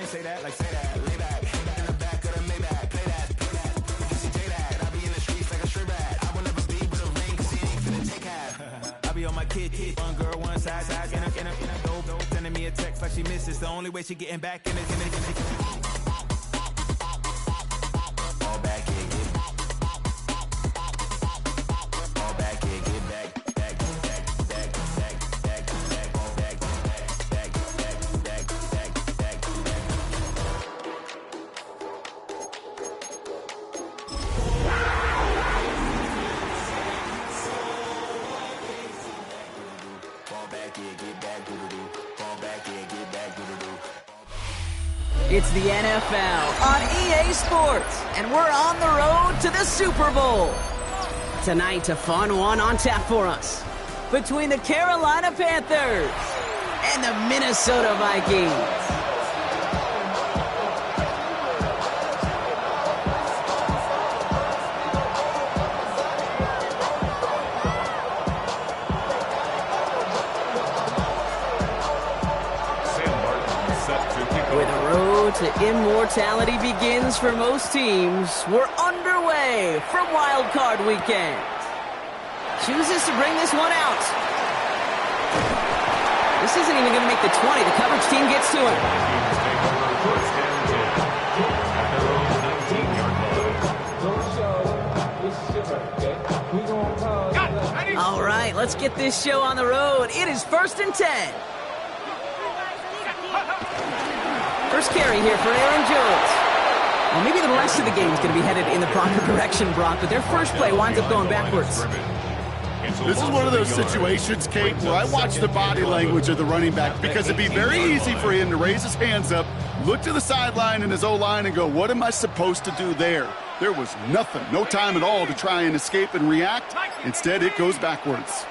say that, lay back. In the back of the Maybach, play that. You see that, I be in the streets like a stray rat. I will never be but a ring, cause he ain't finna take half. I be on my kid, one girl, one side, in a dope, sending me a text like she misses. The only way she getting back in it. All back, yeah, get back. All back, yeah, get back. It's the NFL on EA Sports, and we're on the road to the Super Bowl. Tonight, a fun one on tap for us between the Carolina Panthers and the Minnesota Vikings. Where the road to immortality begins for most teams, we're underway from Wildcard weekend. Chooses to bring this one out. This isn't even going to make the 20. The coverage team gets to him. All right, let's get this show on the road. It is 1st and 10. First carry here for Aaron Jones. Well, maybe the rest of the game is going to be headed in the proper direction, Brock, but their first play winds up going backwards. This is one of those situations, Kate, where I watch the body language of the running back because it'd be very easy for him to raise his hands up, look to the sideline and his O-line and go, what am I supposed to do there? There was nothing, no time at all to try and escape and react. Instead, it goes backwards.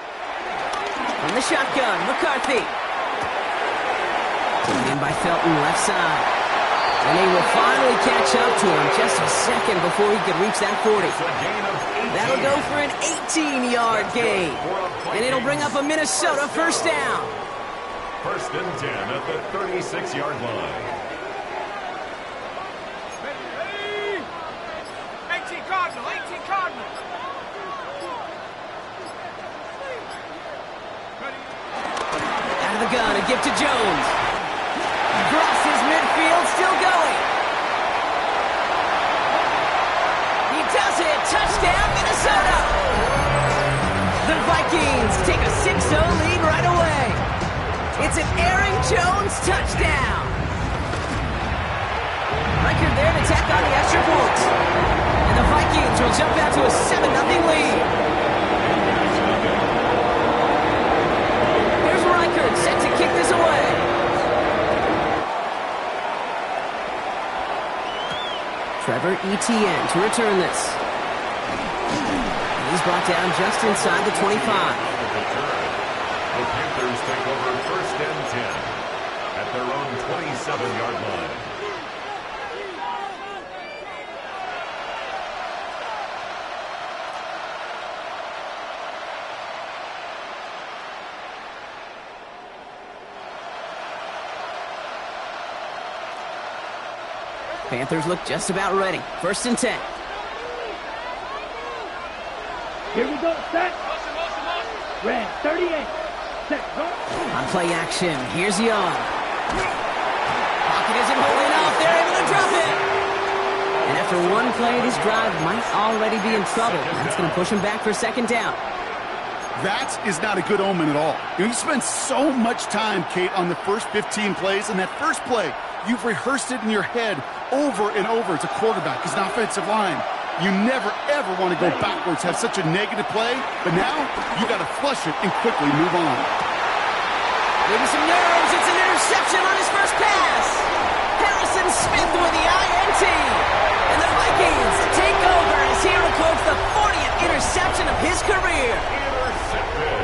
From the shotgun, McCarthy. Taken in by Felton, left side. And he will finally catch up to him just a second before he could reach that 40. That'll go for an 18-yard gain. And it'll bring up a Minnesota first down. 1st and 10 at the 36-yard line. 18 Cardinal. Out of the gun, a give to Jones. Crosses midfield, still going. He does it. Touchdown, Minnesota. The Vikings take a 6-0 lead right away. It's an Aaron Jones touchdown. Record there to tack on the extra point. And the Vikings will jump out to a 7-0 lead. Here's Reichard set to kick this away. Trevor Etienne to return this. He's brought down just inside the 25. The Panthers take over 1st and 10 at their own 27-yard line. Panthers look just about ready. 1st and 10. Here we go, set. Red, 38. Set, go. On play action, here's Young. Pocket isn't holding up. They're able to drop it. And after one play, this drive might already be in trouble. That's going to push him back for 2nd down. That is not a good omen at all. You spend so much time, Kate, on the first 15 plays, and that first play, you've rehearsed it in your head over and over as a quarterback, as an offensive line. You never, ever want to go backwards, have such a negative play, but now you got to flush it and quickly move on. Maybe some nerves. It's an interception on his first pass. Harrison Smith with the INT. And the Vikings take over as he records the 40th interception of his career.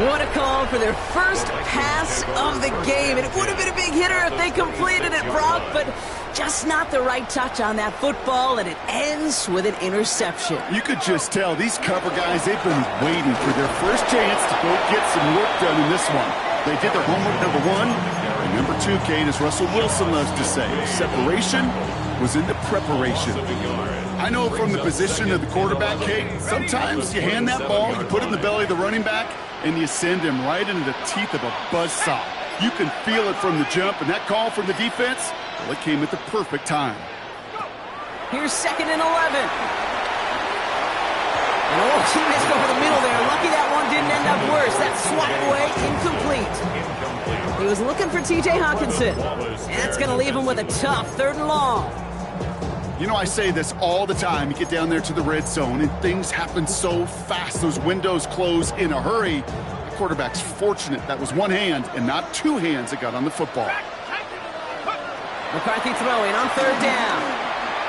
What a call for their first pass of the game. And it would have been a big hitter if they completed it, Brock, but just not the right touch on that football, and it ends with an interception. You could just tell these cover guys, they've been waiting for their first chance to go get some work done in this one. They did their homework, number one, and Number 2, Kate, as Russell Wilson loves to say, separation was in the preparation. I know from the position of the quarterback, Kate, sometimes you hand that ball, you put it in the belly of the running back, and you send him right into the teeth of a buzzsaw. You can feel it from the jump, and that call from the defense, well, it came at the perfect time. Here's 2nd and 11. Oh, he missed over the middle there. Lucky that one didn't end up worse. That swat away, incomplete. He was looking for T.J. Hawkinson. And that's going to leave him with a tough 3rd and long. You know, I say this all the time. You get down there to the red zone, and things happen so fast. Those windows close in a hurry. The quarterback's fortunate that was one hand and not 2 hands that got on the football. McCarthy throwing on 3rd down.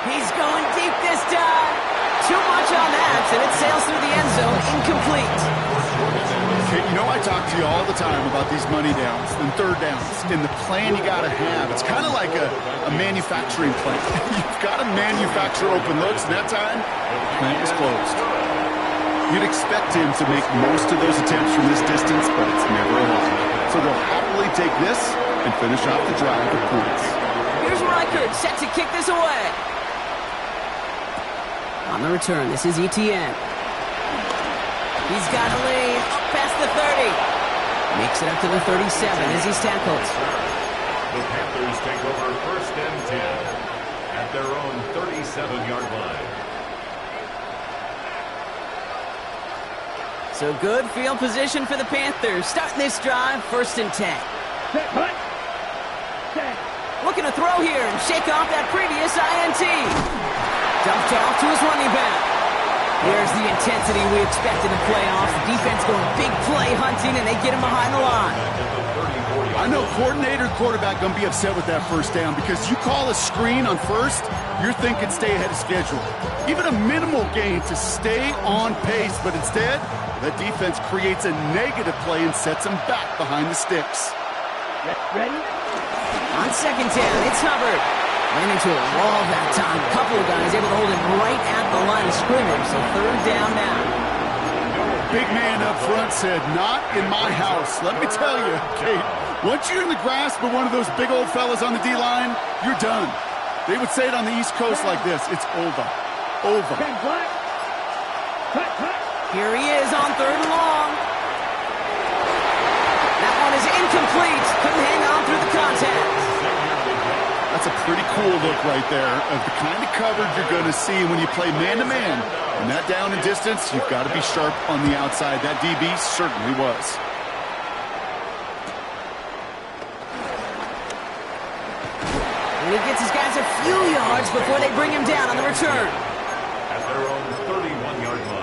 He's going deep this time. Too much on that, and it sails through the end zone, incomplete. Okay, you know I talk to you all the time about these money downs and 3rd downs and the plan you got to have. It's kind of like a manufacturing plant. You've got to manufacture open looks, and that time, the plant is closed. You'd expect him to make most of those attempts from this distance, but it's never enough. So they'll happily take this and finish off the drive with points. Here's Wildcard, set to kick this away. On the return, this is Etienne. He's got a lane up past the 30. Makes it up to the 37 as he's tackled. The Panthers take over 1st and 10 at their own 37-yard line. So good field position for the Panthers. Starting this drive, 1st and 10. Set, punt. Set. Looking to throw here and shake off that previous INT. Dumped off to his running back. There's the intensity we expect in the playoffs. The defense going big play hunting, and they get him behind the line. I know coordinator and quarterback going to be upset with that 1st down because you call a screen on 1st, you're thinking stay ahead of schedule. Even a minimal gain to stay on pace, but instead, the defense creates a negative play and sets them back behind the sticks. Ready? On 2nd down, it's Hubbard. Ran into a wall that time. A couple of guys able to hold him right at the line of scrimmage, so 3rd down now. Big man up front said, not in my house. Let me tell you, Kate, once you're in the grasp of one of those big old fellas on the D-line, you're done. They would say it on the East Coast like this, it's over. Over. Here he is on 3rd and long. That one is incomplete. Couldn't hang on through the contact. That's a pretty cool look right there of the kind of coverage you're going to see when you play man-to-man. And that down and distance, you've got to be sharp on the outside. That DB certainly was. And he gets his guys a few yards before they bring him down on the return. At their own 31-yard line.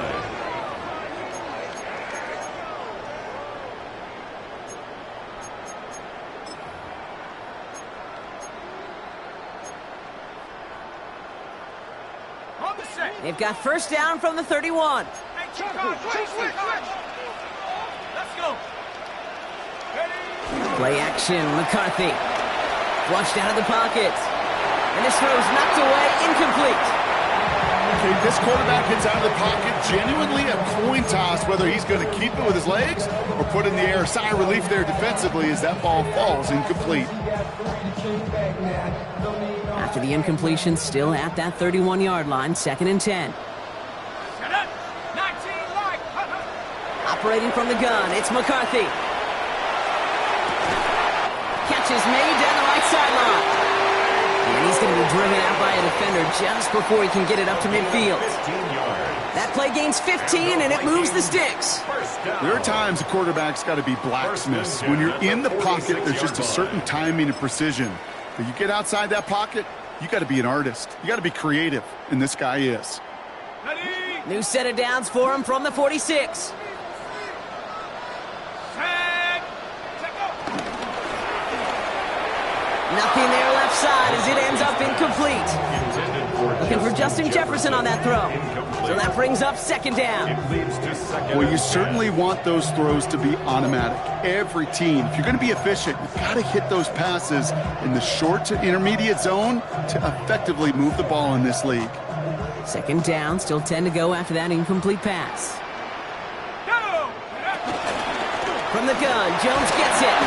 They've got 1st down from the 31. Hey, switch. Let's go. Play action, McCarthy. Flushed out of the pocket. And this throw's knocked away, incomplete. Okay, this quarterback gets out of the pocket, genuinely a coin toss, whether he's going to keep it with his legs or put it in the air. Sigh of relief there defensively as that ball falls incomplete. After the incompletion, still at that 31-yard line, 2nd and 10. Set up. 19 light. Operating from the gun, it's McCarthy. Catch is made down the right sideline. And he's going to be driven out by a defender just before he can get it up to midfield. That play gains 15, and it moves the sticks. There are times the quarterback's got to be blacksmiths. When you're in the pocket, there's just a certain timing and precision. But you get outside that pocket, you got to be an artist. You got to be creative, and this guy is. Ready. New set of downs for him from the 46. Set. Take go. Nothing there left side as it ends up incomplete. Looking for Justin Jefferson on that throw. So that brings up 2nd down. Well, you certainly want those throws to be automatic. Every team, if you're going to be efficient, you've got to hit those passes in the short to intermediate zone to effectively move the ball in this league. 2nd down, still 10 to go after that incomplete pass. Go. From the gun, Jones gets it.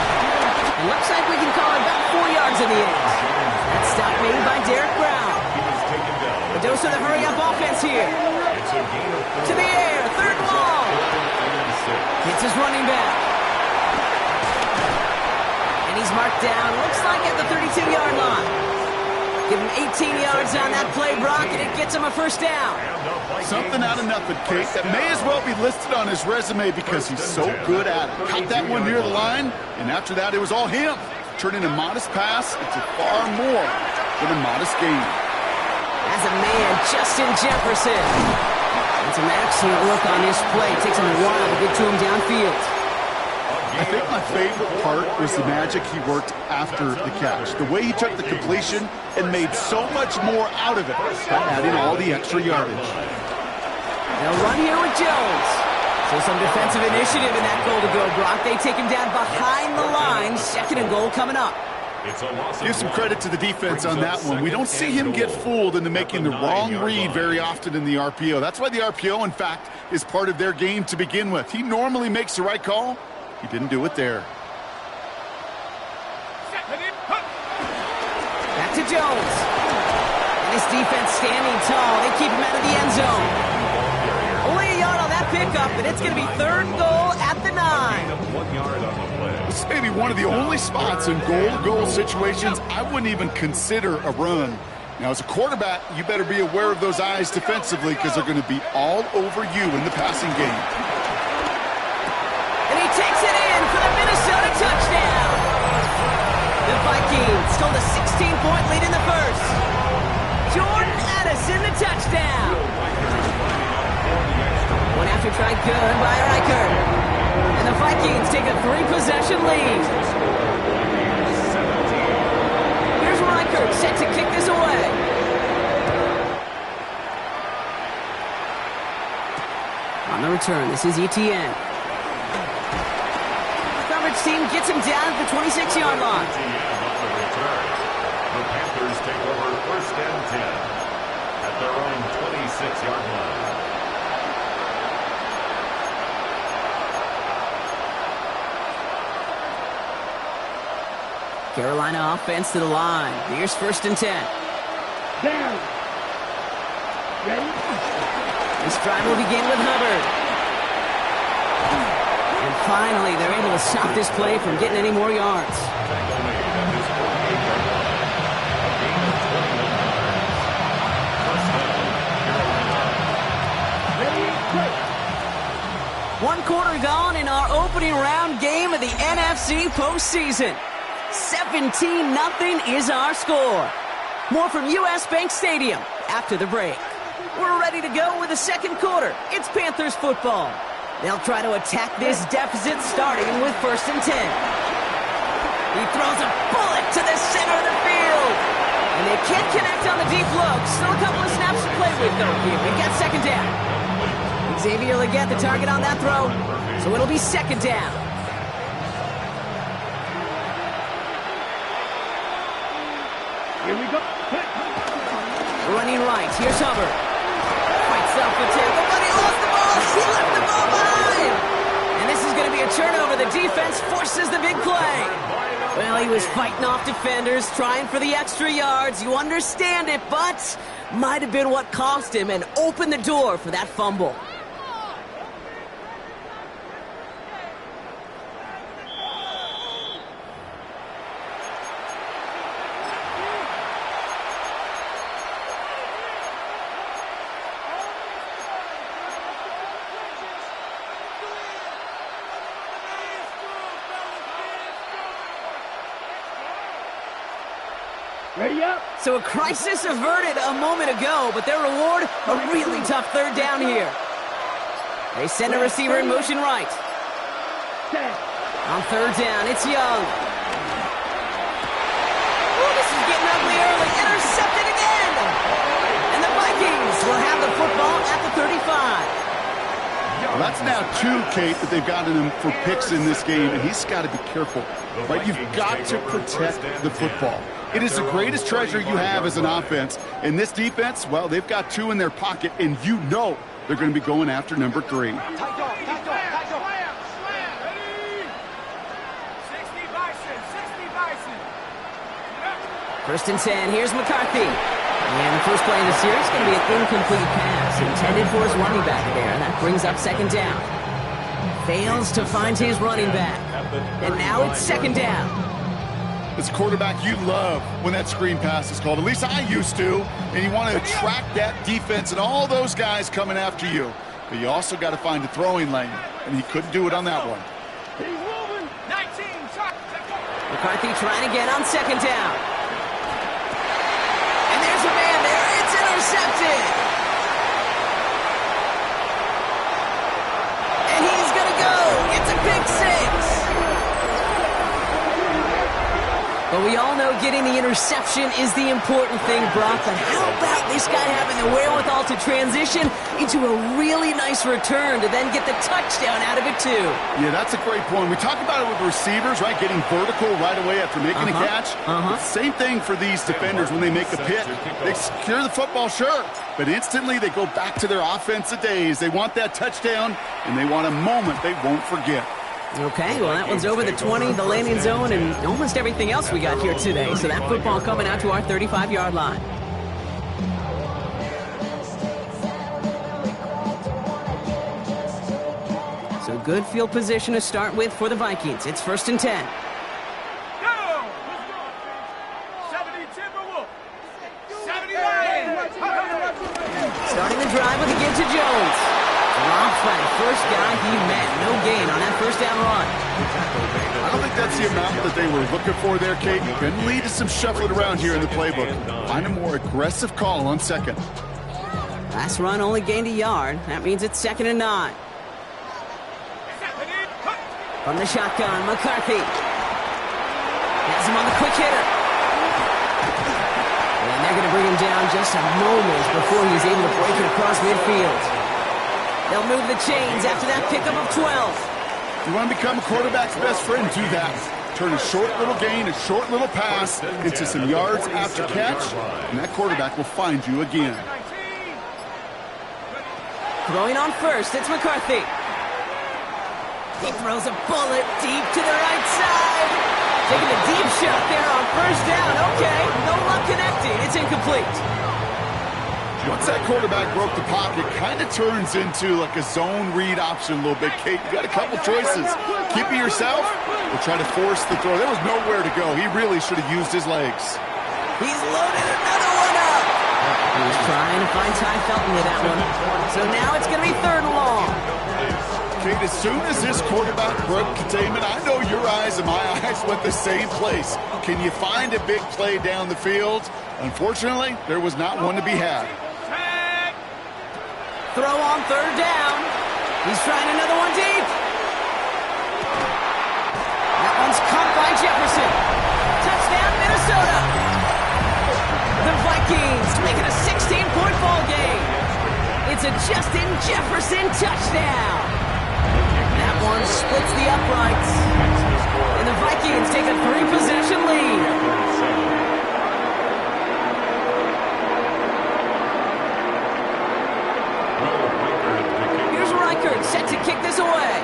And Looks like we can call it about 4 yards in the end. That stop made by Derek Brown. The dose of the hurry-up offense here. To the air, third and long. Hits his running back. And he's marked down, looks like at the 32-yard line. Give him 18 yards on that play, Brock, and it gets him a first down. Something out of nothing, Kate. That may as well be listed on his resume because he's so good at it. Caught that one near the line, and after that, it was all him. Turning a modest pass into far more than a modest gain. As a man, Justin Jefferson. It's an excellent look on this play. Takes him a while to get to him downfield. I think my favorite part was the magic he worked after the catch. The way he took the completion and made so much more out of it by adding all the extra yardage. They'll run here with Jones. So some defensive initiative in that goal to go, Brock. They take him down behind the line. Second and goal coming up. Give some credit to the defense on that one. We don't see him get fooled into making the wrong read very often in the RPO. That's why the RPO, in fact, is part of their game to begin with. He normally makes the right call. He didn't do it there. Back to Jones. And this defense standing tall. They keep him out of the end zone. Only a yard on that pickup, and it's going to be third goal at the 9. This may be one of the only spots in goal-to-goal situations I wouldn't even consider a run. Now, as a quarterback, you better be aware of those eyes defensively because they're going to be all over you in the passing game. And he takes it in for the Minnesota touchdown. The Vikings hold a 16-point lead in the first. Jordan Addison, the touchdown. One after try good by Reichert. And the Vikings take a 3-possession lead. Here's Reichert set to kick this away. On the return, this is Etienne. Team gets him down at the 26-yard line. The Panthers take over first and 10 at their own 26-yard line. Carolina offense to the line. Here's first and 10. Down. Ready? This drive will begin with Hubbard. And finally, they're able to stop this play from getting any more yards. One quarter gone in our opening round game of the NFC postseason. 17-0 is our score. More from U.S. Bank Stadium after the break. We're ready to go with the second quarter. It's Panthers football. They'll try to attack this deficit starting with first and 10. He throws a bullet to the center of the field. And they can't connect on the deep look. Still a couple of snaps to play with, though, here. We got second down. Xavier Legette, the target on that throw. So it'll be second down. Here we go. Running right. Here's Hubbard. Fights off the tackle, but he lost the ball. He left the ball behind. And this is going to be a turnover. The defense forces the big play. Well, he was fighting off defenders, trying for the extra yards. You understand it, but might have been what cost him and opened the door for that fumble. Ready up. So a crisis averted a moment ago, but their reward, a really tough third down here. They send a receiver in motion right. Set. On third down, it's Young. Oh, this is getting ugly early. Intercepted again. And the Vikings will have the football at the 35. Well, that's now 2, Kate, that they've gotten him for picks in this game, and he's got to be careful. Right? You've got to protect the football. It is the greatest treasure you have as an offense. And this defense, well, they've got 2 in their pocket, and you know they're going to be going after number 3. Slam. 60 Bison. 60 First and 10, here's McCarthy. And the first play of the series is going to be an incomplete pass intended for his running back there. And that brings up second down. Fails to find his running back. And now it's second down. As a quarterback, you love when that screen pass is called. At least I used to. And you want to attract that defense and all those guys coming after you. But you also got to find a throwing lane. And he couldn't do it on that one. He's moving. 19. McCarthy trying again on second down. And there's a man there. It's intercepted. And he's going to go. It's a pick six. But we all know getting the interception is the important thing, Brock. But how about this guy having the wherewithal to transition into a really nice return to then get the touchdown out of it, too? Yeah, that's a great point. We talk about it with receivers, right? Getting vertical right away after making a catch. It's the same thing for these defenders when they make the pick. They secure the football, sure. But instantly they go back to their offensive days. They want that touchdown, and they want a moment they won't forget. Okay, well, that one's over the 20, the landing zone, and almost everything else we got here today. So that football coming out to our 35-yard line. So good field position to start with for the Vikings. It's first and 10. Go! 70 Timberwolf. 70 Lions. Starting the drive with a give to Jones. Dropped by the first guy he met. No gain on that first down run. I don't think that's the amount that they were looking for there, Kate. Can lead to some shuffling around here in the playbook. Find a more aggressive call on second. Last run only gained a yard. That means it's second and 9. From the shotgun, McCarthy. Has him on the quick hitter. And they're going to bring him down just a moment before he's able to break it across midfield. They'll move the chains after that pickup of 12. You want to become a quarterback's best friend, do that. Turn a short little gain, a short little pass into some yards after catch, and that quarterback will find you again. Throwing on first, it's McCarthy. He throws a bullet deep to the right side. Taking a deep shot there on first down. Okay, no luck connecting. It's incomplete. Once that quarterback broke the pocket, kind of turns into like a zone read option a little bit, Kate. You got a couple choices. Keep it yourself or try to force the throw. There was nowhere to go. He really should have used his legs. He's loaded another one up. He was trying to find Ty Felton with that one. So now it's going to be third and long. Kate, as soon as this quarterback broke containment, I know your eyes and my eyes went the same place. Can you find a big play down the field? Unfortunately, there was not one to be had. Throw on third down. He's trying another one deep. That one's caught by Jefferson. Touchdown, Minnesota. The Vikings make it a 16-point ball game. It's a Justin Jefferson touchdown. That one splits the uprights. And the Vikings take a 3-possession lead. Set to kick this away.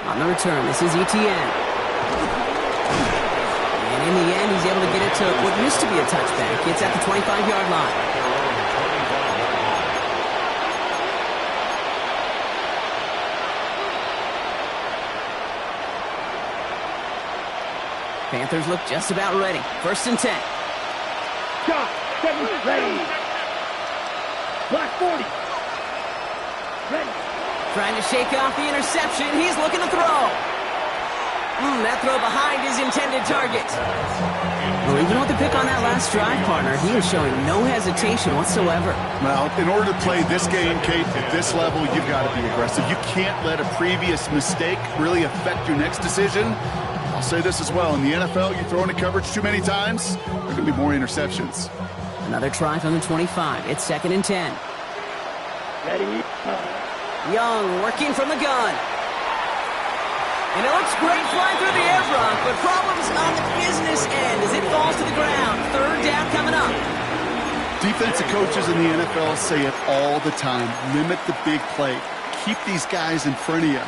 On the return, this is ETN. And in the end, he's able to get it to what used to be a touchback. It's at the 25-yard line. Panthers look just about ready. First and 10. Shot, 7, ready. Block 40. Ready. Trying to shake off the interception. He's looking to throw. That throw behind his intended target. Well, even with the pick on that last drive, partner, he is showing no hesitation whatsoever. Well, in order to play this game, Kate, at this level, you've got to be aggressive. You can't let a previous mistake really affect your next decision. I'll say this as well. In the NFL, you throw into coverage too many times, there can be more interceptions. Another try from the 25. It's second and 10. Ready. Young working from the gun. And it looks great flying through the air, Brock, but problems on the business end as it falls to the ground. Third down coming up. Defensive coaches in the NFL say it all the time. Limit the big play. Keep these guys in front of you.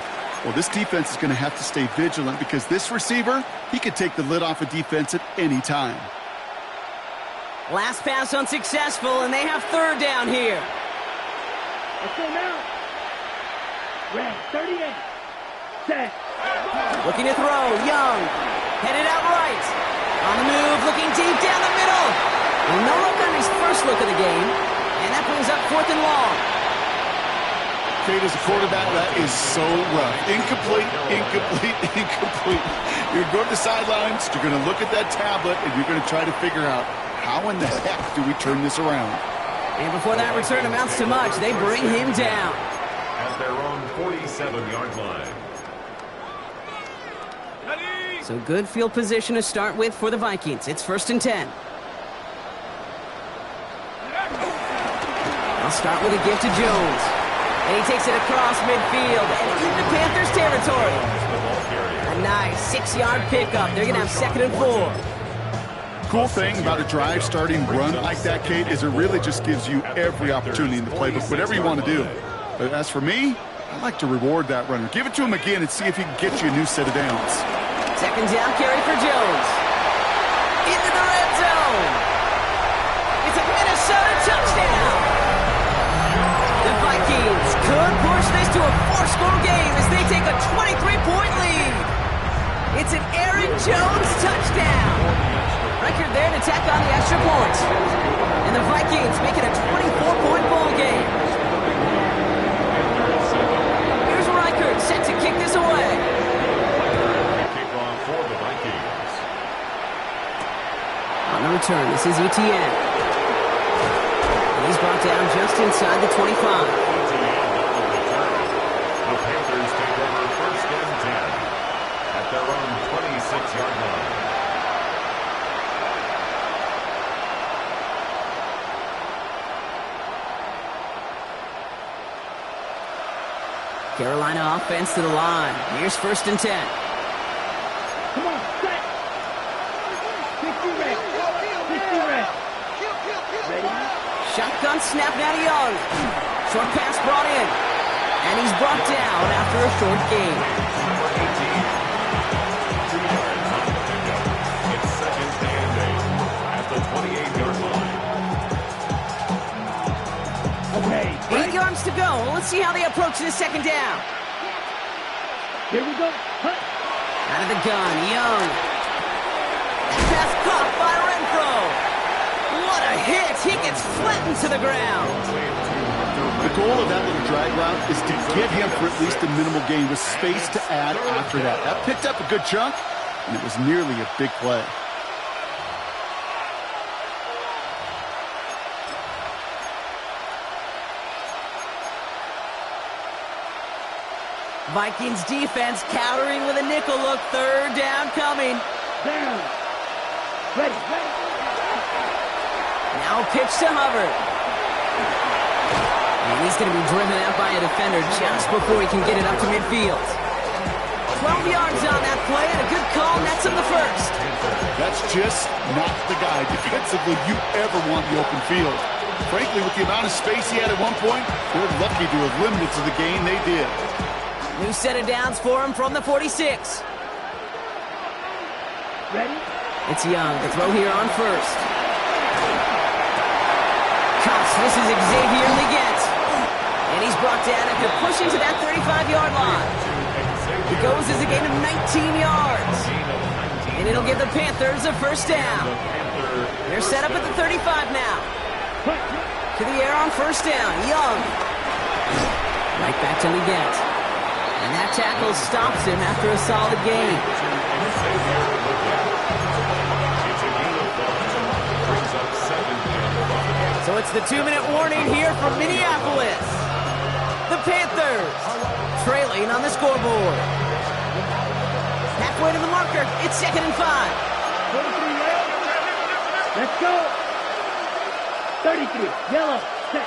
Well, this defense is going to have to stay vigilant because this receiver, he could take the lid off a defense at any time. Last pass unsuccessful, and they have third down here. Let's go now. Red 38. Set. Looking to throw, Young. Headed out right. On the move, looking deep down the middle. And no look on his first look of the game. And that brings up 4th and long. Kate, as a quarterback, that is so rough. Incomplete, incomplete, incomplete. You're going to the sidelines, you're going to look at that tablet, and you're going to try to figure out how in the heck do we turn this around. And before that return amounts to much, they bring him down. At their own 47-yard line. So good field position to start with for the Vikings. It's 1st and 10. I'll start with a gift to Jones. And he takes it across midfield and into Panthers territory. A nice 6-yard pickup. They're going to have 2nd and 4. Cool thing about a drive starting run like that, Kate, is it really just gives you every opportunity in the playbook, whatever you want to do. But as for me, I like to reward that runner. Give it to him again and see if he can get you a new set of downs. 2nd down carry for Jones. Into the red zone. It's a Minnesota touchdown. The Vikings could push this to a 4-score game as they take a 23-point lead. It's an Aaron Jones touchdown. Record there to tack on the extra point. And the Vikings make it a 24-point ball game. Here's Reichert set to kick this away. For the Vikings. On the return, this is Etienne. And he's brought down just inside the 25. The Panthers take over 1st and 10 at their own 26-yard line. Carolina offense to the line. Here's 1st and 10. Come on, set. 50 red. 50 red. Ready? Shotgun snap now to Young. Short pass brought in. And he's brought down after a short gain. Number 18. 2 yards on the pickup. It's 2nd and 8 at the 28-yard line. Okay. 8 yards to go. Let's see how they approach this 2nd down. Here we go. Hunt. Out of the gun, Young. Pass caught by Renfro. What a hit. He gets flattened to the ground. The goal of that little drag route is to get him for at least a minimal gain with space to add after that. That picked up a good chunk, and it was nearly a big play. Vikings defense countering with a nickel look. 3rd down coming. Down. Ready. Now pitch to Hubbard. And he's going to be driven out by a defender just before he can get it up to midfield. 12 yards on that play and a good call nets him the 1st. That's just not the guy defensively you ever want in the open field. Frankly, with the amount of space he had at one point, they're lucky to have limited to the gain they did. New set of downs for him from the 46. Ready? It's Young to throw here on 1st. Cuts, this is Xavier Leggett. And he's brought down after pushing to that 35-yard line. He goes as a gain of 19 yards. And it'll give the Panthers a 1st down. They're set up at the 35 now. To the air on 1st down, Young. Right back to Leggett. And that tackle stops him after a solid gain. So it's the 2-minute warning here from Minneapolis. The Panthers trailing on the scoreboard. Halfway to the marker, it's 2nd and 5. 43 red. Let's go. 33, yellow, set.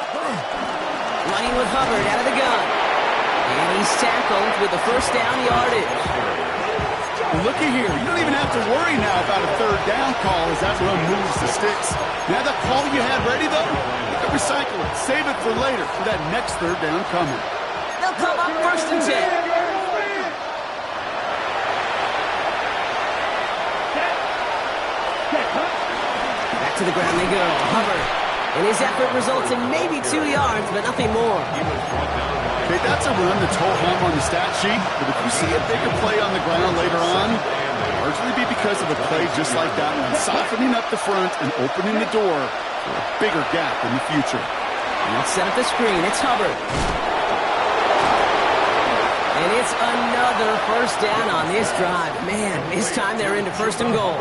Running with Hubbard out of the gun. And he's tackled with the 1st down yardage. Looky here. You don't even have to worry now about a 3rd down call as that run moves the sticks. Now that call you had ready, though, you can recycle it. Save it for later for that next 3rd down coming. They'll come up 1st and 10. Back to the ground they go. Hubbard. And his effort results in maybe 2 yards, but nothing more. Okay, that's a run that's ho-hum on the stat sheet, but if you see a bigger play on the ground later on, it'll largely be because of a play just like that one, softening up the front and opening the door for a bigger gap in the future. And let's set up the screen. It's Hubbard. And it's another first down on this drive. Man, this time they're into first and goal.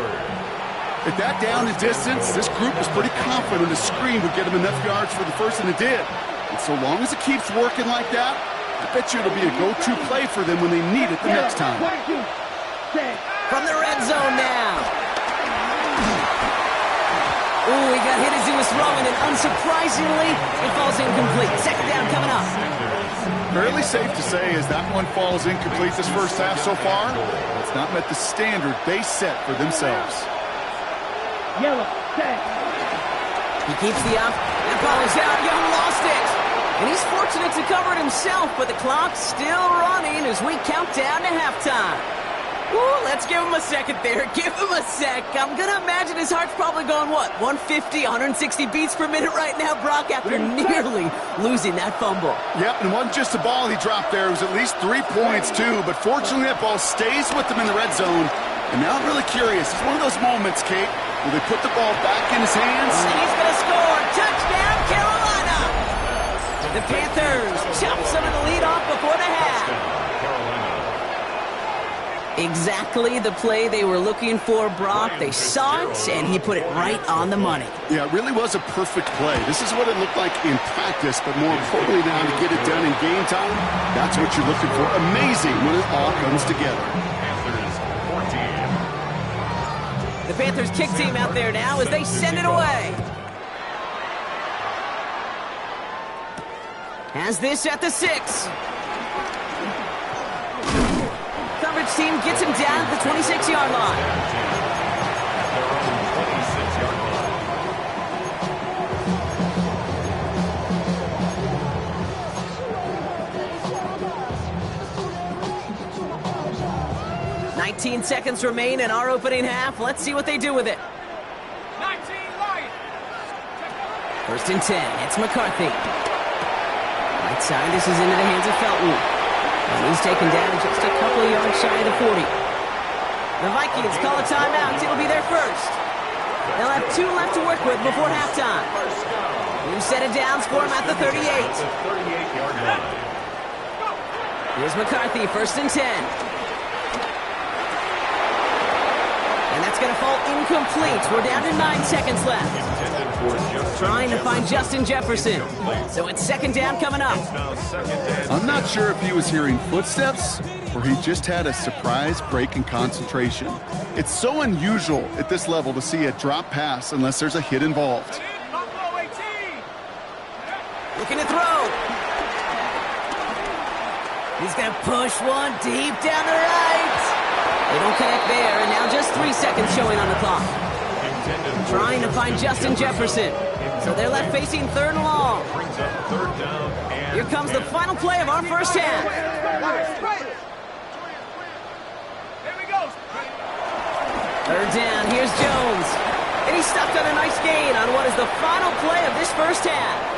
At that down and distance, this group was pretty confident a screen would get them enough yards for the first, and it did. And so long as it keeps working like that, I bet you it'll be a go-to play for them when they need it the next time. From the red zone now. Ooh, he got hit as he was throwing, and unsurprisingly, it falls incomplete. Second down coming up. Fairly safe to say as that one falls incomplete this first half so far, it's not met the standard they set for themselves. Yellow, set. He keeps the up. That ball is out. Young lost it. And he's fortunate to cover it himself, but the clock's still running as we count down to halftime. Ooh, let's give him a second there. Give him a sec. I'm going to imagine his heart's probably going, what, 150, 160 beats per minute right now, Brock, after nearly losing that fumble. Yep, and it wasn't just a ball he dropped there. It was at least 3 points, too. But fortunately, that ball stays with him in the red zone. And now I'm really curious. It's one of those moments, Kate, will they put the ball back in his hands? And he's going to score. Touchdown, Carolina! The Panthers chop some of the lead off before the half. Exactly the play they were looking for, Brock. They saw it, and he put it right on the money. Yeah, it really was a perfect play. This is what it looked like in practice, but more importantly now to get it done in game time, that's what you're looking for. Amazing when it all comes together. The Panthers kick team out there now as they send it away. Has this at the 6. Coverage team gets him down at the 26-yard line. 19 seconds remain in our opening half. Let's see what they do with it. 19 Lions. First and 10. It's McCarthy. Right side. This is into the hands of Felton. And he's taken down just a couple of yards shy of the 40. The Vikings call a timeout. It'll be their first. They'll have 2 left to work with before halftime. New set of downs for him at the 38. Here's McCarthy. First and 10. And that's going to fall incomplete. We're down to 9 seconds left. Trying to find Justin Jefferson. So it's second down coming up. I'm not sure if he was hearing footsteps or he just had a surprise break in concentration. It's so unusual at this level to see a drop pass unless there's a hit involved. Looking to throw. He's going to push one deep down the right. They don't connect there, and now just 3 seconds showing on the clock. Trying to find Justin Jefferson. So they're left facing third and long. Here comes the final play of our first half. Here we go. Third down, here's Jones. And he stopped on a nice gain on what is the final play of this first half.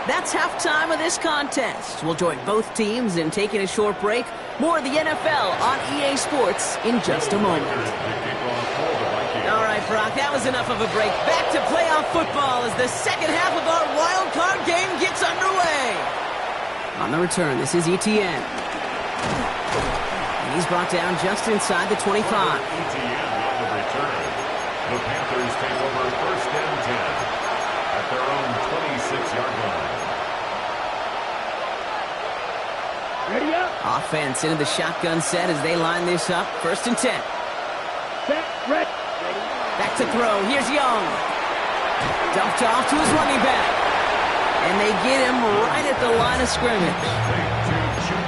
That's halftime of this contest. We'll join both teams in taking a short break. More of the NFL on EA Sports in just a moment. All right, Brock, that was enough of a break. Back to playoff football as the second half of our wild card game gets underway. On the return, this is ETN. And he's brought down just inside the 25. ETN on the return. The Panthers take over first and 10 at their own 26-yard line. Ready up. Offense into the shotgun set as they line this up. First and 10. Set, red. Back to throw. Here's Young. Dumped off to his running back. And they get him right at the line of scrimmage.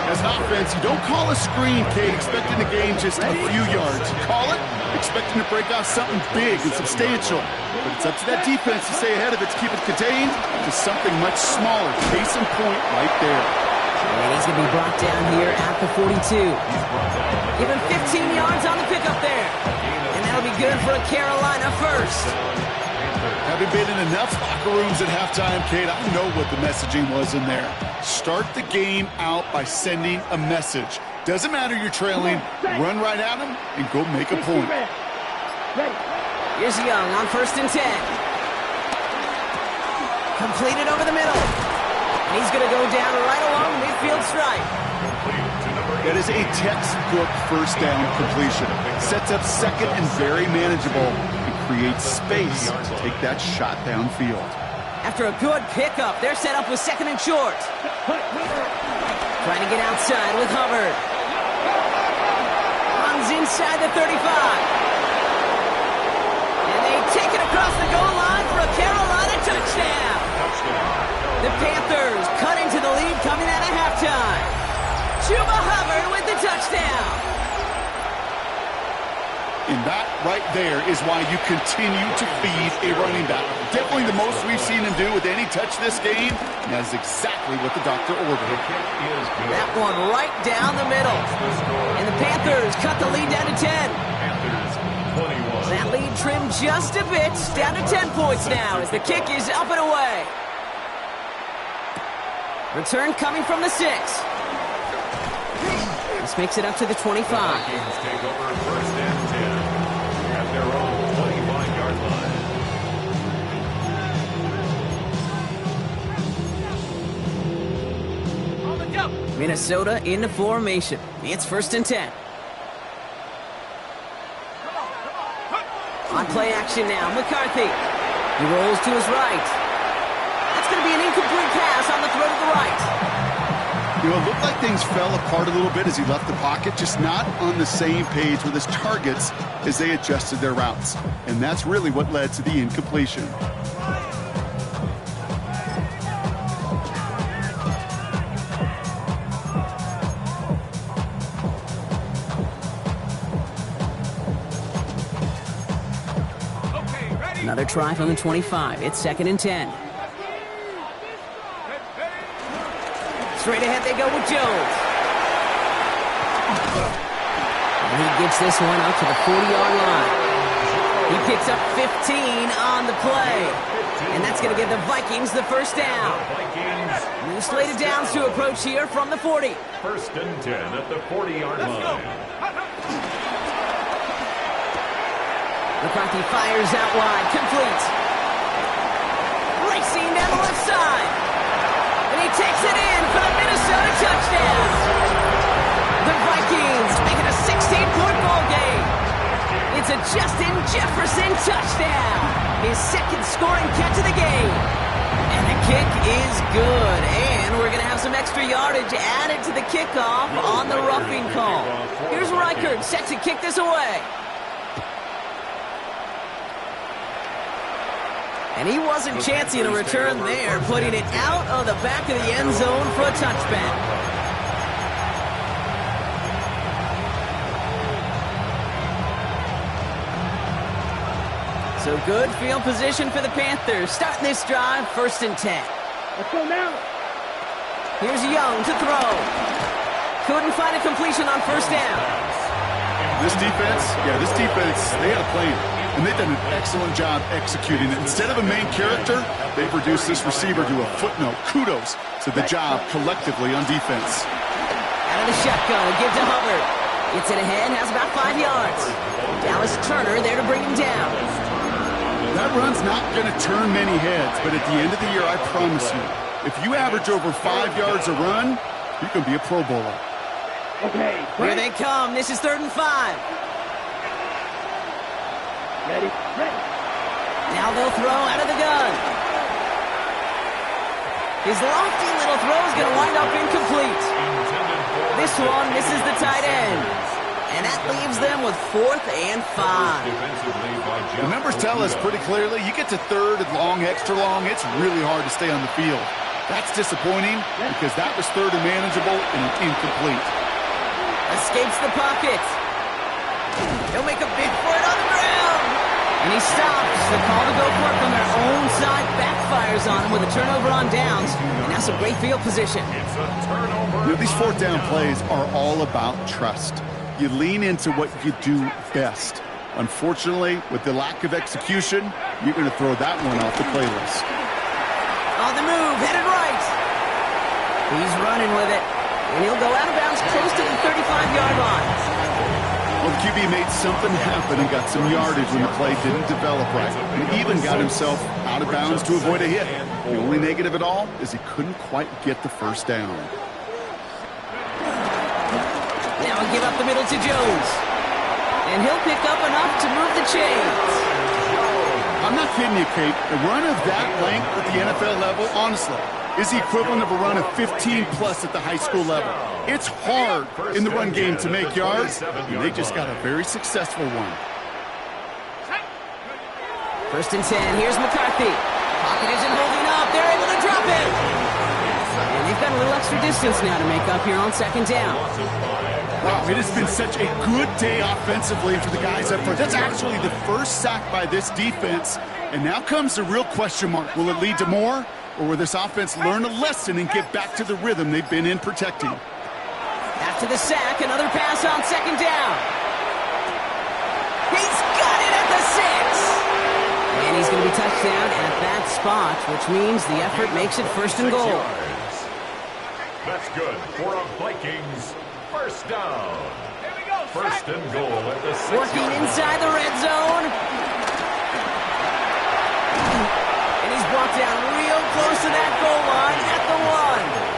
As an offense, you don't call a screen, Kate, expecting to gain just a few yards. You call it expecting to break out something big and substantial. But it's up to that defense to stay ahead of it, to keep it contained to something much smaller. Case in point right there. And he's going to be brought down here at the 42. Give him 15 yards on the pickup there. And that'll be good for a Carolina first. Having been in enough locker rooms at halftime, Kate, I know what the messaging was in there. Start the game out by sending a message. Doesn't matter you're trailing, run right at them and go make a point. Here's Young on 1st and 10. Completed over the middle. And he's going to go down right along the midfield stripe. That is a textbook first down completion. Sets up second and very manageable and creates space to take that shot downfield. After a good pickup, they're set up with 2nd and short. Trying to get outside with Hubbard. Runs inside the 35. And they take it across the goal line for a Carolina touchdown. The Panthers cut into the lead coming out of halftime. Chuba Hubbard with the touchdown. And that right there is why you continue to feed a running back. Definitely the most we've seen him do with any touch this game. And that is exactly what the doctor ordered. That one right down the middle. And the Panthers cut the lead down to 10. That lead trimmed just a bit, down to 10 points now as the kick is up and away. Return coming from the 6. This makes it up to the 25. Vikings take over 1st and 10 at their own 25-yard line. On the double. Minnesota into formation. It's 1st and 10. On play action now, McCarthy. He rolls to his right. That's going to be an incomplete pass on the throw to the right. You know, it looked like things fell apart a little bit as he left the pocket, just not on the same page with his targets as they adjusted their routes. And that's really what led to the incompletion. Okay, ready? Another try from the 25. It's 2nd and 10. Straight ahead they go with Jones. And he gets this one out to the 40-yard line. He picks up 15 on the play. And that's going to give the Vikings the first down. New slate of downs to approach here from the 40. 1st and 10 at the 40-yard line. McCarthy fires out wide, complete. Racing down the left side. And he takes it in for the Minnesota touchdown. The Vikings make it a 16-point ball game. It's a Justin Jefferson touchdown. His 2nd scoring catch of the game. And the kick is good. And we're going to have some extra yardage added to the kickoff on the roughing call. Here's Reichard set to kick this away. And he wasn't chancing a return there, putting it out of the back of the end zone for a touchback. So good field position for the Panthers. Starting this drive, 1st and 10. Let's go now. Here's Young to throw. Couldn't find a completion on 1st down. This defense, they had a plan. And they've done an excellent job executing it. Instead of a main character, they've reduced this receiver to a footnote. Kudos to the job collectively on defense. Out of the shotgun, give to Hubbard. Gets it ahead, has about 5 yards. Dallas Turner there to bring him down. That run's not going to turn many heads, but at the end of the year, I promise you, if you average over 5 yards a run, you're going to be a Pro Bowler. Okay. Here they come. This is 3rd and 5. Ready. Now they'll throw out of the gun. His lofty little throw is going to wind up incomplete. This one misses the tight end. And that leaves them with 4th and 5. The numbers tell us pretty clearly, you get to 3rd and long, extra long, it's really hard to stay on the field. That's disappointing because that was 3rd and manageable and incomplete. Escapes the pocket. He'll make a big for it on the ground. And he stops. The call to go for it from their own side backfires on him with a turnover on downs. And now some great field position. It's a turnover. You know, these 4th down plays are all about trust. You lean into what you do best. Unfortunately, with the lack of execution, you're going to throw that one off the playlist. On the move, headed right. He's running with it, and he'll go out of bounds close to the 35-yard line. Well, the QB made something happen and got some yardage when the play didn't develop right. And even got himself out of bounds to avoid a hit. The only negative at all is he couldn't quite get the first down. Now he'll give up the middle to Jones. And he'll pick up enough to move the chains. I'm not kidding you, Kate. A run of that length at the NFL level, honestly, is the equivalent of a run of 15-plus at the high school level. It's hard in the run game to make yards, and they just got a very successful one. 1st and 10. Here's McCarthy. Pocket isn't holding up. They're able to drop it. And they've got a little extra distance now to make up here on 2nd down. Wow, it has been such a good day offensively for the guys up front. That's actually the first sack by this defense. And now comes the real question mark. Will it lead to more? Or will this offense learn a lesson and get back to the rhythm they've been in protecting? After the sack, another pass on 2nd down. He's got it at the 6. And he's going to be touchdown at that spot, which means the effort makes it 1st and goal. That's good for a Vikings 1st down. 1st and goal at the 6. Working inside the red zone. And he's brought down real close to that goal line at the 1.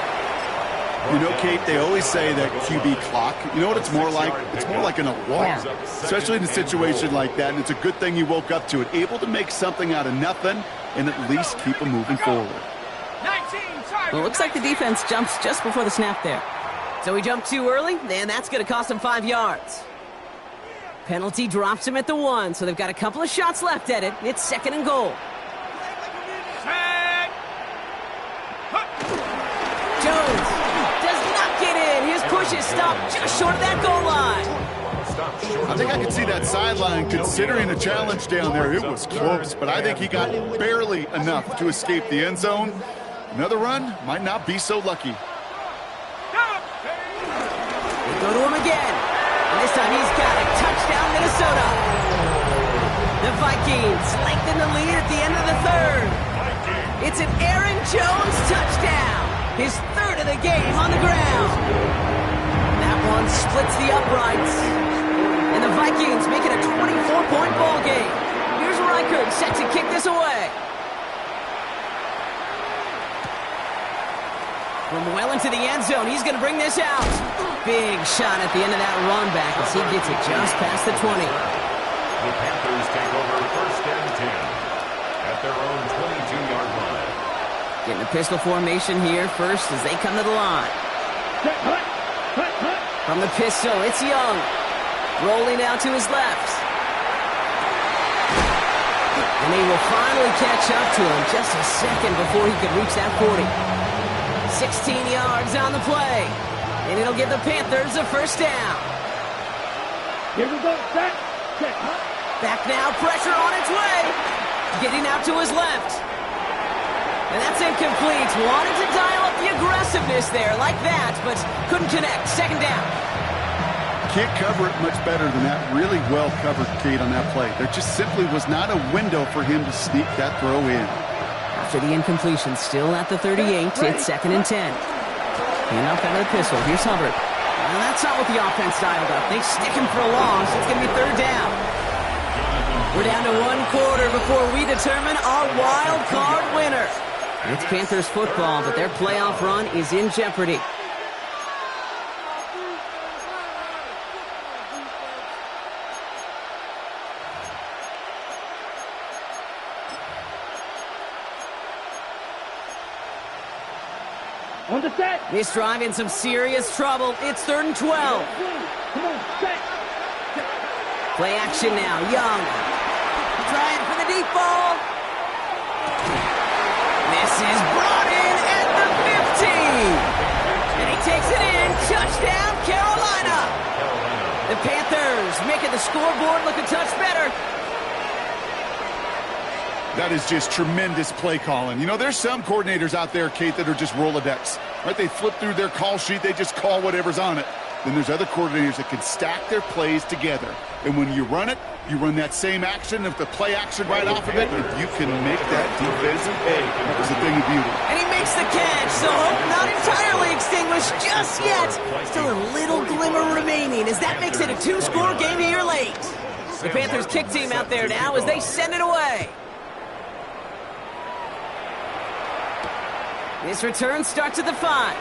You know, Kate, they always say that QB clock. You know what it's more like? It's more like an alarm, especially in a situation like that. And it's a good thing you woke up to it, able to make something out of nothing and at least keep them moving forward. Well, it looks like the defense jumps just before the snap there. So he jumped too early, and that's going to cost him 5 yards. Penalty drops him at the 1, so they've got a couple of shots left at it. It's 2nd and goal. Jones does not get in. His push is stopped just short of that goal line. I think I could see that sideline considering the challenge down there. It was close, but I think he got barely enough to escape the end zone. Another run might not be so lucky. They go to him again. And this time he's got it. Touchdown, Minnesota. The Vikings lengthen the lead at the end of the 3rd. It's an Aaron Jones touchdown. His 3rd of the game on the ground. That one splits the uprights. And the Vikings make it a 24-point ball game. Here's Reichert set to kick this away. From well into the end zone, he's going to bring this out. Big shot at the end of that run back as he gets it just past the 20. The Panthers take over 1st and 10 at their own 22-yard line. Getting a pistol formation here first as they come to the line. From the pistol, it's Young. Rolling out to his left. And they will finally catch up to him just a second before he could reach that 40. 16 yards on the play. And it'll give the Panthers a 1st down. Here we go, set. Back now, pressure on its way. Getting out to his left. And that's incomplete. Wanted to dial up the aggressiveness there like that, but couldn't connect. 2nd down. Can't cover it much better than that. Really well covered, Kate, on that play. There just simply was not a window for him to sneak that throw in. After the incompletion, still at the 38, it's 2nd and 10. And up out of the pistol, here's Hubbard. And that's not what the offense dialed up. They stick him for a loss. It's going to be 3rd down. We're down to 1 quarter before we determine our wild card winner. It's Panthers football, but their playoff run is in jeopardy. On the set. This drive in some serious trouble. It's 3rd and 12. Come on, set. Play action now. Young. Trying for the deep ball. This is brought in at the 15. And he takes it in. Touchdown, Carolina. The Panthers making the scoreboard look a touch better. That is just tremendous play calling. You know, there's some coordinators out there, Kate, that are just Rolodex. Right? They flip through their call sheet. They just call whatever's on it. Then there's other coordinators that can stack their plays together. And when you run it, you run that same action with the play action right off of it, and you can make that defensive pay. That was a thing of beauty. And he makes the catch, so hope not entirely extinguished just yet. Still a little glimmer remaining as that makes it a 2-score game here late. The Panthers kick team out there now as they send it away. This return starts at the 5.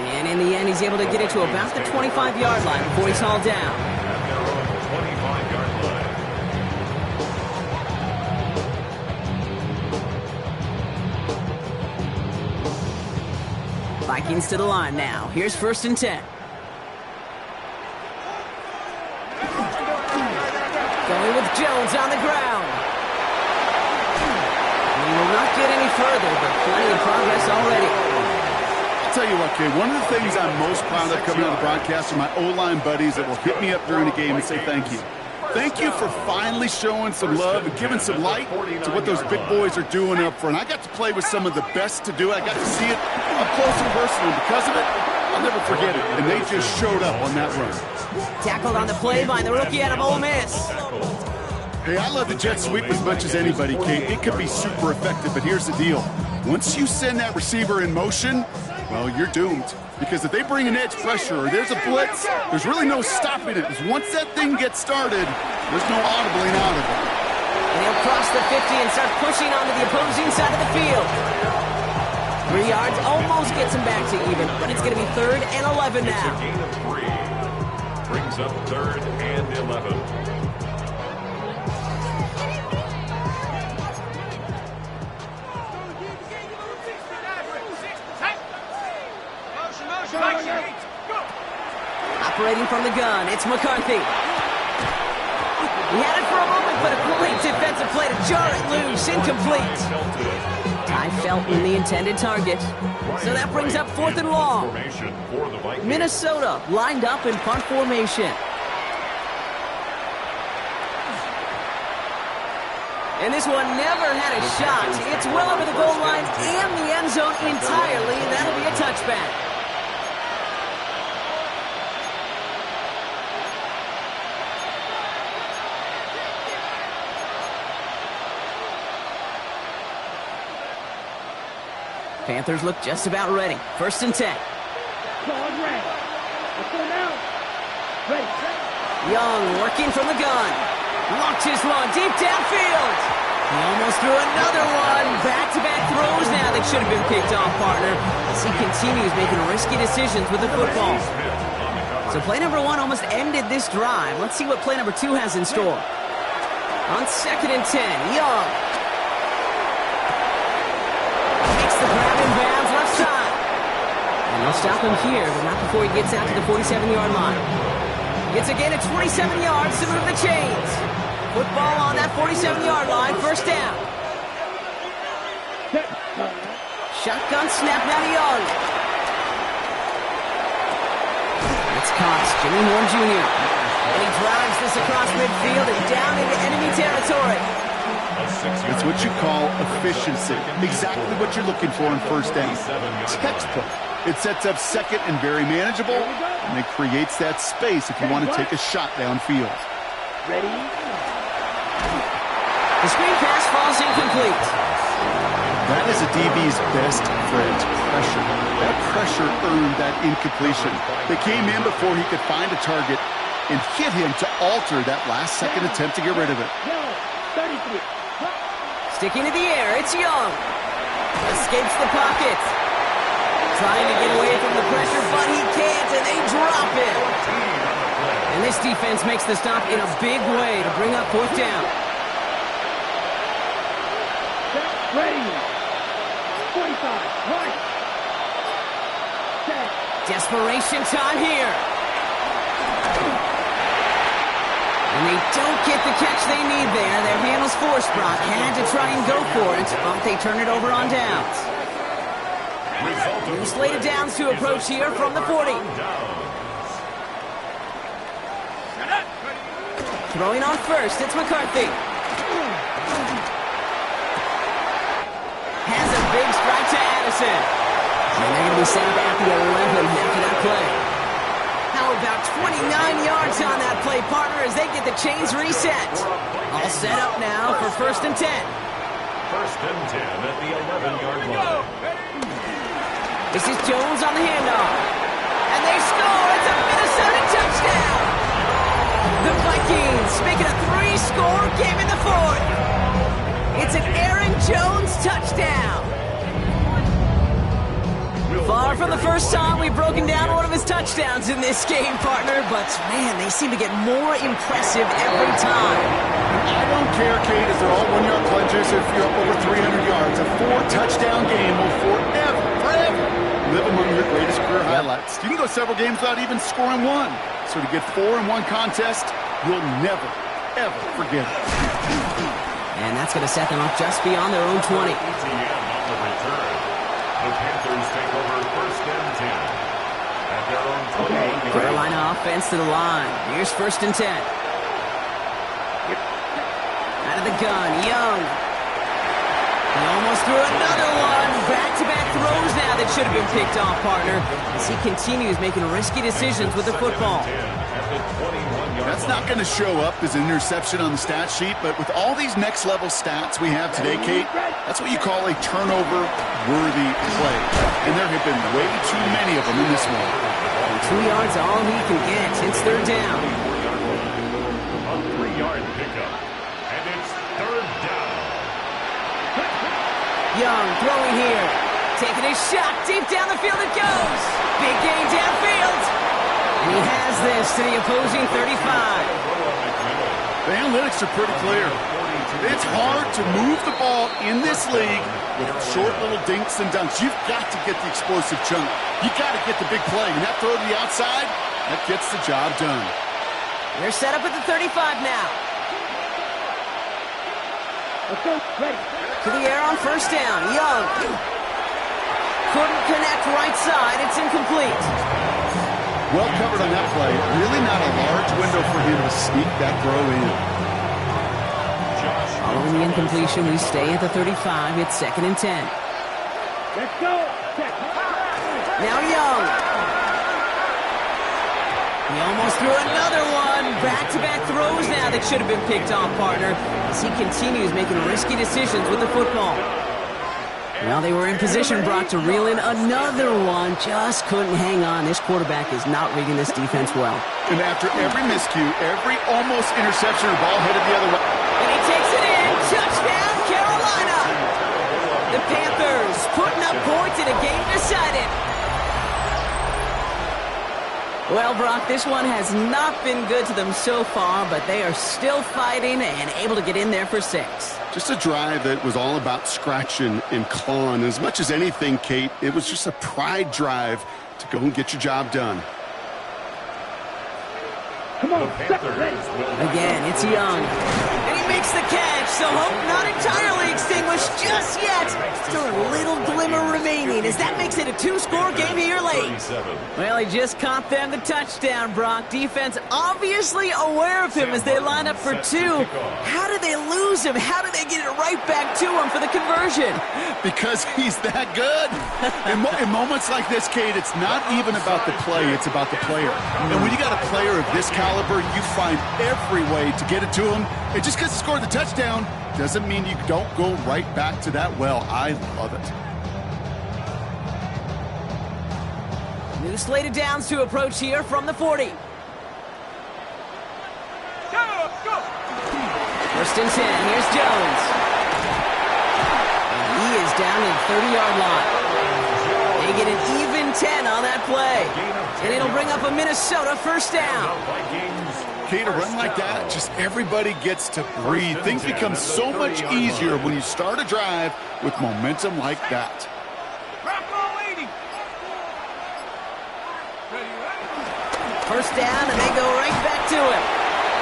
And in the end, he's able to get it to about the 25-yard line before he's hauled down. At their own 25-yard line. Vikings to the line now. Here's 1st and 10. Going with Jones on the ground. He will not get any further, but plenty of progress already. I'll tell you what, Kay, one of the things I'm most proud of coming out of the broadcast are my O-line buddies that will hit me up during the game and say thank you. Thank you for finally showing some love and giving some light to what those big boys are doing up front. I got to play with some of the best to do it. I got to see it up close and personal. Because of it, I'll never forget it. And they just showed up on that run. Tackled on the play by the rookie out of Ole Miss. Hey, I love the jet sweep as much as anybody, Kate. It could be super effective, but here's the deal. Once you send that receiver in motion, well, you're doomed. Because if they bring an edge pressure or there's a blitz, there's really no stopping it. Because once that thing gets started, there's no audibling out of it. And he'll cross the 50 and start pushing onto the opposing side of the field. 3 yards almost gets him back to even, but it's going to be 3rd and 11 now. It's a gain of 3. Brings up 3rd and 11. Operating from the gun, it's McCarthy. He had it for a moment, but a great defensive play to jar it loose, incomplete. Ty Felton, the intended target. So that brings up 4th and long. Minnesota lined up in punt formation. And this one never had a shot. It's well over the goal line and the end zone entirely, and that'll be a touchback. Panthers look just about ready. 1st and 10. Young working from the gun. Locked his one deep downfield. He almost threw another one. Back-to-back throws now that should have been picked off, partner, as he continues making risky decisions with the football. So play number 1 almost ended this drive. Let's see what play number 2 has in store. On 2nd and 10, Young. The grab in bounds left side. And they'll stop him here, but not before he gets out to the 47-yard line. Gets a gain of 27 yards to move the chains. Football on that 47-yard line, 1st down. Shotgun snap now to Young. It's caught, Jimmy Horn Jr. And he drives this across midfield and down into enemy territory. It's what you call efficiency. Exactly what you're looking for in 1st down. Textbook. It sets up 2nd and very manageable, and it creates that space if you want to take a shot downfield. Ready? The screen pass falls incomplete. That is a DB's best friend, pressure. That pressure earned that incompletion. They came in before he could find a target and hit him to alter that last-second attempt to get rid of it. 33. Sticking to the air, it's Young. Escapes the pocket. Trying to get away from the pressure, but he can't, and they drop it. And this defense makes the stop in a big way to bring up 4th down. Ready. 45. Right. Set. Desperation time here. And they don't get the catch they need there. Their hand was forced. Brock had to try and go for it, but they turn it over on downs. New slated downs to approach here from the 40. Throwing on 1st, it's McCarthy. Has a big strike to Addison. And they're going to be set up at the 11 after that play. Now about 29 yards on that play, partner, as they get the chains reset. All set up now for 1st and 10. 1st and 10 at the 11-yard line. This is Jones on the handoff. And they score. It's a Minnesota touchdown. The Vikings make it a 3-score game in the 4th. It's an Aaron Jones touchdown. Far from the first time we've broken down one of his touchdowns in this game, partner, but man, they seem to get more impressive every time. I don't care, Kate, if they're all 1-yard plunges, if you're up over 300 yards. A 4-touchdown game will forever live among your greatest career highlights. You can go several games without even scoring one. So to get 4 in one contest, you'll never, ever forget it. And that's going to set them up just beyond their own 20. ATM on the return. The Panthers take over 1st and 10 at their own 21. Carolina offense to the line. Here's 1st and 10. Out of the gun, Young. He almost threw another one. Back-to-back throws now that should have been picked off, partner, as he continues making risky decisions with the football. That's not going to show up as an interception on the stat sheet, but with all these next-level stats we have today, Kate, that's what you call a turnover-worthy play. And there have been way too many of them in this one. And 2 yards all he can get. It's 3rd down. A 3-yard pickup. And it's 3rd down. Young throwing here. Taking his shot. Deep down the field it goes. Big gain downfield. And he has this to the opposing 35. The analytics are pretty clear. It's hard to move the ball in this league with short little dinks and dunks. You've got to get the explosive chunk. You've got to get the big play. And that throw to the outside, that gets the job done. They're set up at the 35 now. Let's go. Ready. To the air on 1st down. Young. Couldn't connect right side. It's incomplete. Well covered on that play. Really not a large window for him to sneak that throw in. Following the incompletion, we stay at the 35. It's 2nd and 10. Let's go. Check. Now Young. He almost threw another one. Back-to-back throws now that should have been picked off, partner, as he continues making risky decisions with the football. Well, they were in position, Brock, to reel in another one. Just couldn't hang on. This quarterback is not reading this defense well. And after every miscue, every almost interception, or ball headed the other way. And he takes it in. Touchdown, Carolina. The Panthers putting up points in a game decided. Well, Brock, this one has not been good to them so far, but they are still fighting and able to get in there for 6. Just a drive that was all about scratching and clawing. As much as anything, Kate, it was just a pride drive to go and get your job done. Come on. Again, it's Young. And he makes the catch, so hope not entirely extinguished just yet. Still a little glimmer remaining, as that makes it a 2-score game here late. Well, he just caught them the touchdown, Brock. Defense obviously aware of him as they line up for 2. How did they lose him? How did they get it right back to him for the conversion? Because he's that good. In moments like this, Kate, it's not even about the play, it's about the player. And when you got a player of this caliber, you find every way to get it to him. And just because he scored the touchdown doesn't mean you don't go right back to that well. I love it. New slated downs to approach here from the 40. Go, go. 1st and 10. Here's Jones. And he is down at the 30-yard line. They get an even 10 on that play. And it'll bring up a Minnesota 1st down. Kate, a run like that, just everybody gets to breathe. Things become so much easier when you start a drive with momentum like that. Rock roll 80. Ready, ready. 1st down, and they go right back to him.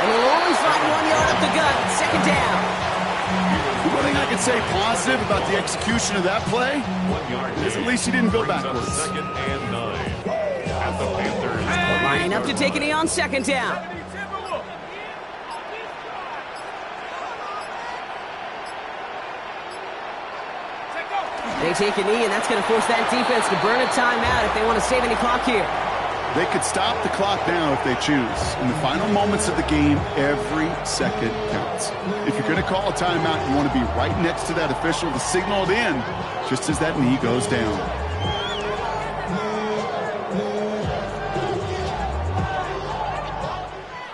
And we'll only find 1 yard up the gut. 2nd down. The one thing I can say positive about the execution of that play is at least he didn't go backwards. 2nd and 9 at the Panthers. Lining up to take a knee on 2nd down. They take a knee, and that's going to force that defense to burn a timeout if they want to save any clock here. They could stop the clock now if they choose. In the final moments of the game, every second counts. If you're going to call a timeout, you want to be right next to that official to signal it in just as that knee goes down.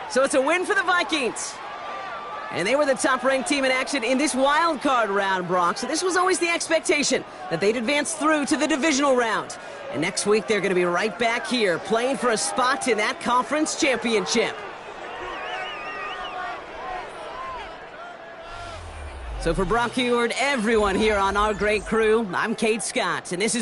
So it's a win for the Vikings. And they were the top-ranked team in action in this wild card round, Brock. So this was always the expectation that they'd advance through to the divisional round. And next week, they're going to be right back here playing for a spot in that conference championship. So for Brock Heward, everyone here on our great crew, I'm Kate Scott, and this is